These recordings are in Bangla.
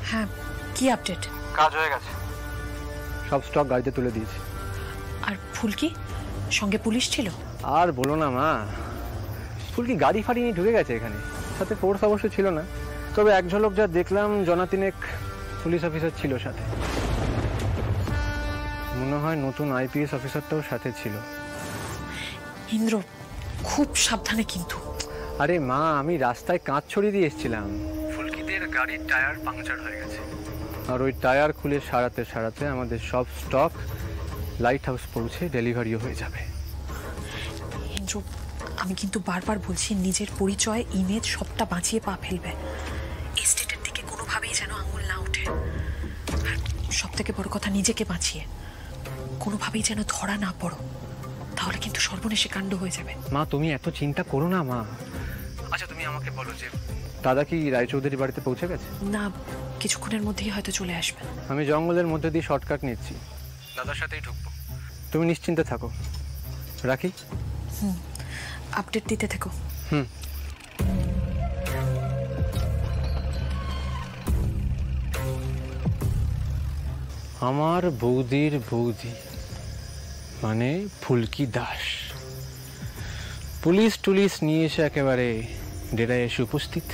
হ্যাঁ, কি আপডেট? কাজ হয়ে গেছে, সব স্টক গাড়িতে তুলে দিয়েছি। আর ফুলকি সঙ্গে পুলিশ ছিল? আর বলো না মা, ফুলকি গাড়ি ফাড়ি নিয়ে ঢুকে গেছে এখানে। সাথে ফোর্স অবশ্য ছিল না, তবে এক ঝলক যা দেখলাম জনাতিনেক পুলিশ অফিসার ছিল সাথে। মনে হয় নতুন আইপিএস অফিসারটাও সাথে ছিল। ইন্দ্র, খুব সাবধানে কিন্তু। আরে মা, আমি রাস্তায় কাঁচ ছড়িয়ে দিয়ে এসেছিলাম, ফুলকিদের গাড়ির টায়ার পাংচার হয়ে গেছে। আর ওই টায়ার খুলে সারাতে সারাতে আমাদের সব স্টক লাইট হাউস পৌঁছে ডেলিভারিও হয়ে যাবে। ইন্দ্র, আমি কিন্তু বারবার বলছি, নিজের পরিচয়, ইমেজ সবটা বাঁচিয়ে পা ফেলবে। এস্টেটের দিকে কোনোভাবেই যেন আঙুল না ওঠে। আর সব থেকে বড় কথা, নিজেকে বাঁচিয়ে কোনোভাবেই যেন ধরা না পড়ো, তাহলে কিন্তু সর্বনেশে কাণ্ড হয়ে যাবে। মা, তুমি এত চিন্তা করো না মা। আচ্ছা, তুমি আমাকে বলো যে দাদা কি রায়চৌধুরী বাড়িতে পৌঁছে গেছে? না, কিছুক্ষণের মধ্যেই হয়তো চলে আসবে। আমি জঙ্গলের মধ্যে দিয়ে শর্টকাট নিচ্ছি, দাদার সাথেই ঢুকবো। তুমি নিশ্চিন্তে থাকো, রাখি। আপডেট দিতে থেকো। আমার বৌদির বৌদি মানে ফুলকি দাস পুলিশ টুলিশ নিয়ে এসে একেবারে ডেরায় এসে উপস্থিত।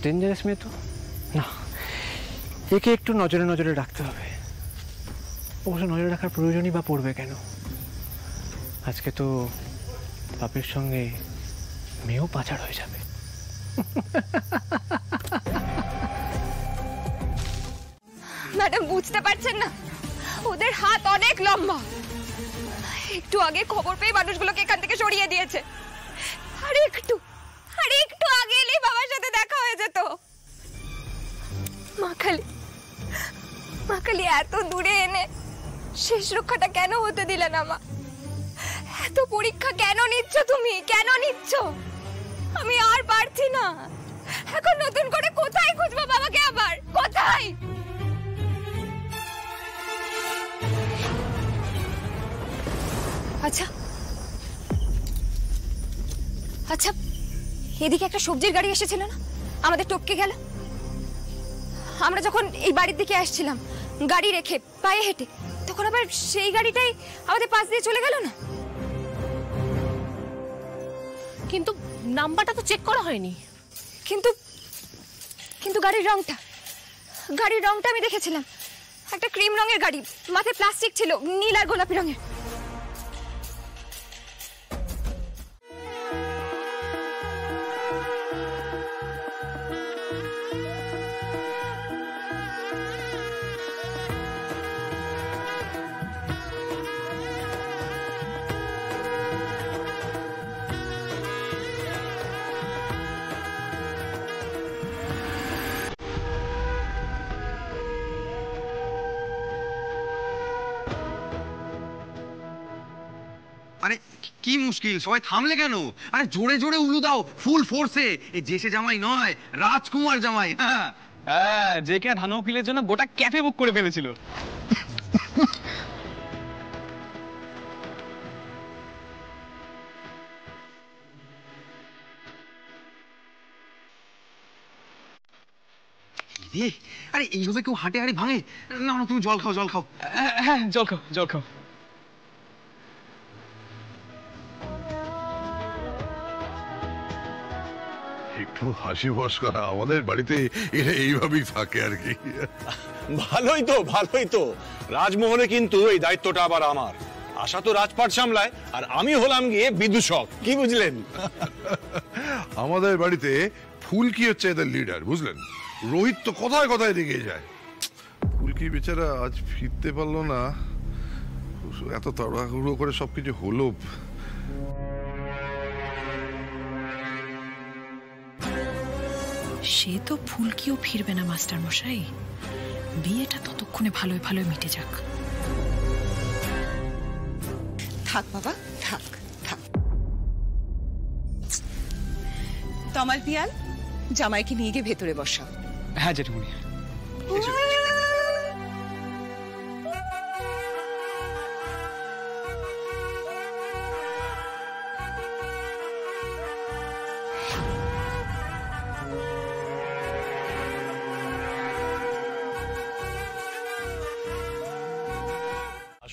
ডেঞ্জারাস মেয়ে তো না, একে একটু নজরে নজরে রাখতে হবে। অবশ্য নজরে রাখার প্রয়োজনই বা পড়বে কেন? আজকে তো বাপের সঙ্গে মেয়েও পাচার হয়ে যাবে। ম্যাডাম বুঝতে পারছেন না, ওদের হাত অনেক লম্বা। একটু আগে খবর পেয়ে মানুষগুলোকে এখান থেকে সরিয়ে দিয়েছে। আর একটু আগে এলেই বাবার সাথে দেখা হয়ে যেত। মা খালি এত দূরে এনে শেষ রক্ষাটা কেন হতে দিলে না মা? এত পরীক্ষা কেন নিচ্ছ তুমি? কেন নিচ্ছ? আমি আর পারছি না। এখন নতুন করে কোথায় খুঁজবো বাবাকে? আবার কোথায়? আচ্ছা আচ্ছা, এদিকে একটা সবজির গাড়ি এসেছিল না, আমাদের টপকে গেল। আমরা যখন এই বাড়ির দিকে আসছিলাম গাড়ি রেখে পায়ে হেঁটে, তখন আবার সেই গাড়িটাই আমাদের পাশ দিয়ে চলে গেল না? কিন্তু নাম্বারটা তো চেক করা হয়নি। কিন্তু গাড়ির রংটা আমি দেখেছিলাম, একটা ক্রিম রঙের গাড়ি, মাথায় প্লাস্টিক ছিল, নীল আর গোলাপি রঙের। আরে কি মুশকিল, সবাই থামলে কেন? আরে জোরে জোরে উলু দাও, ফুল ফোর্সে। এই জেসে জামাই নয়, রাজকুমার জামাই। হ্যাঁ, যে কে ধান উকিলের জন্য গোটা ক্যাফে বুক করে ফেলেছিল। আরে এইভাবে কেউ হাঁটে হাঁড়ি ভাঙে না? তুমি জল খাও, জল খাও। হ্যাঁ, জল খাও, জল খাও। একটু হাসি বস করা, আমাদের বাড়িতে এরা এইভাবেই থাকে আর কি। ভালোই তো রাজমোহনে কিন্তু এই দায়িত্বটা আবার আমার। আশা তো রাজপাট সামলায়, আর আমি হলাম গিয়ে বিদূষক। কি বুঝলেন? আমাদের বাড়িতে ফুলকি হচ্ছে এদের লিডার, বুঝলেন? রোহিত তো কথায় কথায় রেগে যায়। ফুলকি বেচারা আজ ফিরতে পারলো না, এত তাড়াহুড়ো করে সবকিছু হলো। সে তো ফুলকিও ফিরবে না মাস্টার মশাই, বিয়েটা ততক্ষণে ভালোই ভালোই মিটে যাক। থাক বাবা, থাক। তমাল পিয়াল, জামাইকে নিয়ে গিয়ে ভেতরে বসাও। হ্যাঁ জেঠুমনি।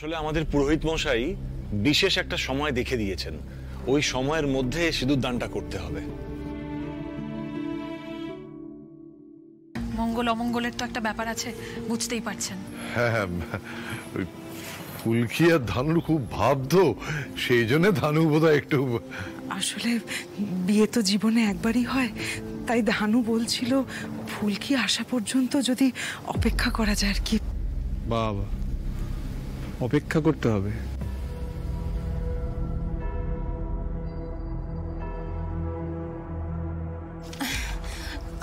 আসলে আমাদের পুরোহিত মশাই বিশেষ একটা সময় দেখে দিয়েছেন, ওই সময়ের মধ্যে সিঁদুর দানটা করতে হবে। মঙ্গল অমঙ্গলের তো একটা ব্যাপার আছে, বুঝতেই পারছেন। হ্যাঁ, ওই ফুলকি আর ধানুর খুব ভাবতো, সেই জন্য ধানু বোধহয় একটু। আসলে বিয়ে তো জীবনে একবারই হয়, তাই ধানু বলছিল ফুলকি আসা পর্যন্ত যদি অপেক্ষা করা যায় আর কি। বাবা, অপেক্ষা করতে হবে?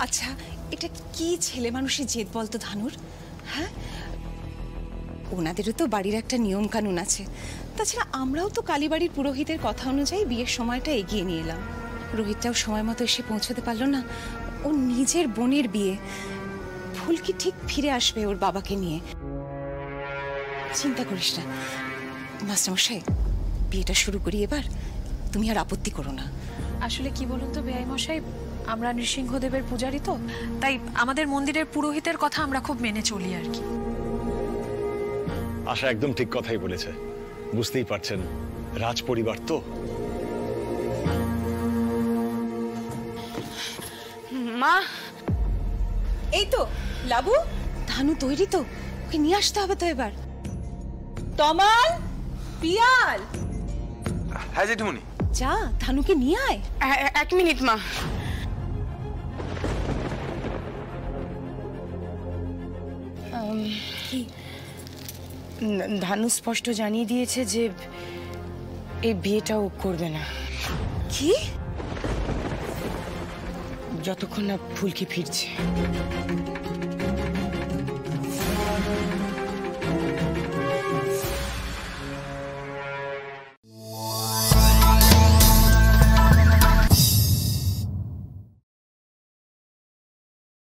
আচ্ছা, এটা কি ছেলে মানুষের জেদ বলতো ধানুর? হ্যাঁ, ওনাদেরও তো বাড়ির একটা নিয়ম কানুন আছে। তাছাড়া আমরাও তো কালীবাড়ির পুরোহিতের কথা অনুযায়ী বিয়ের সময়টা এগিয়ে নিয়ে এলাম। রোহিতটাও সময় মতো এসে পৌঁছতে পারলো না। ও নিজের বোনের বিয়ে, ফুলকি ঠিক ফিরে আসবে ওর বাবাকে নিয়ে। চিন্তা করিস না মাস্টারমশাই, বিয়েটা শুরু করি এবার, তুমি আর আপত্তি করো না। আসলে কি বলুন তো বেআই মশাই, আমরা নৃসিংহদেবের পূজারী তো, তাই আমাদের মন্দিরের পুরোহিতের কথা আমরা খুব মেনে চলি আর কি। আশা একদম ঠিক কথাই বলেছে, বুঝতেই পারছেন রাজ পরিবার তো। মা, এই তো লাবু, ধানু তৈরি তো, ওকে নিয়ে আসতে হবে তো এবার। তমাল, পিয়াল, হ্যাঁ জেঠুমনি। যা ধানুকে নিয়ে আয়। এক মিনিট মা। ধানু স্পষ্ট জানিয়ে দিয়েছে যে এই বিয়েটা ও করবে না। কি? যতক্ষণ না ফুলকি ফিরছে।